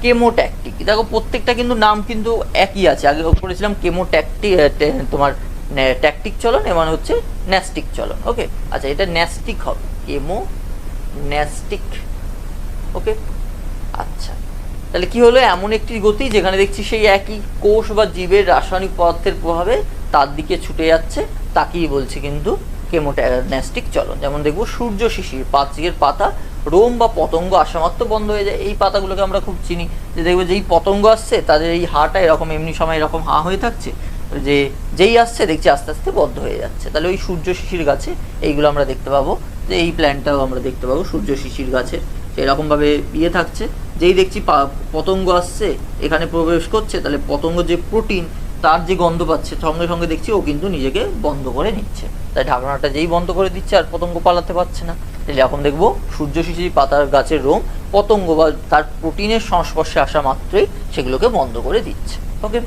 Chemotactic. দেখো প্রত্যেকটা কিন্তু নাম কিন্তু একই আছে, আগে করেছিলাম কেমোট্যাকটিক, তোমার ট্যাকটিক চলন, এবার হচ্ছে ন্যাস্টিক চলন। ওকে, আচ্ছা এটা ন্যাস্টিক হবে, কেমো ন্যাস্টিক। ওকে, আচ্ছা তাহলে কি হলো, এমন একটি গতি যেখানে দেখছি সেই একই কোষ বা জীবের রাসায়নিক পদার্থের প্রভাবে তার দিকে ছুটে যাচ্ছে, তাকেই বলছি কিন্তু কেমোন্যাস্টিক চলন। যেমন দেখবো সূর্য শিশির, পাঁচিলের পাতা রোম বা পতঙ্গ আসা মাত্র বন্ধ হয়ে যায়। এই পাতাগুলোকে আমরা খুব চিনি, যে দেখবো যেই পতঙ্গ আসছে তাদের এই হাটা এরকম এমনি সময় এরকম হা হয়ে থাকছে, যে যেই আসছে দেখছি আস্তে আস্তে বন্ধ হয়ে যাচ্ছে। তাহলে ওই সূর্য শিশির গাছে এইগুলো আমরা দেখতে পাবো, যে এই প্ল্যান্টটাও আমরা দেখতে পাবো সূর্য শিশির গাছের এরকমভাবে ইয়ে থাকছে। যেই দেখছি পতঙ্গ আসছে এখানে প্রবেশ করছে, তাহলে পতঙ্গ যে প্রোটিন তার যে গন্ধ পাচ্ছে সঙ্গে সঙ্গে দেখছি ও কিন্তু নিজেকে বন্ধ করে নিচ্ছে, তাই ঢাকনাটা যেই বন্ধ করে দিচ্ছে আর পতঙ্গ পালাতে পারছে না। তাহলে এখন দেখবো সূর্য শিশির পাতার গাছের রোম পতঙ্গ বা তার প্রোটিনের সংস্পর্শে আসা মাত্রই সেগুলোকে বন্ধ করে দিচ্ছে। ওকে।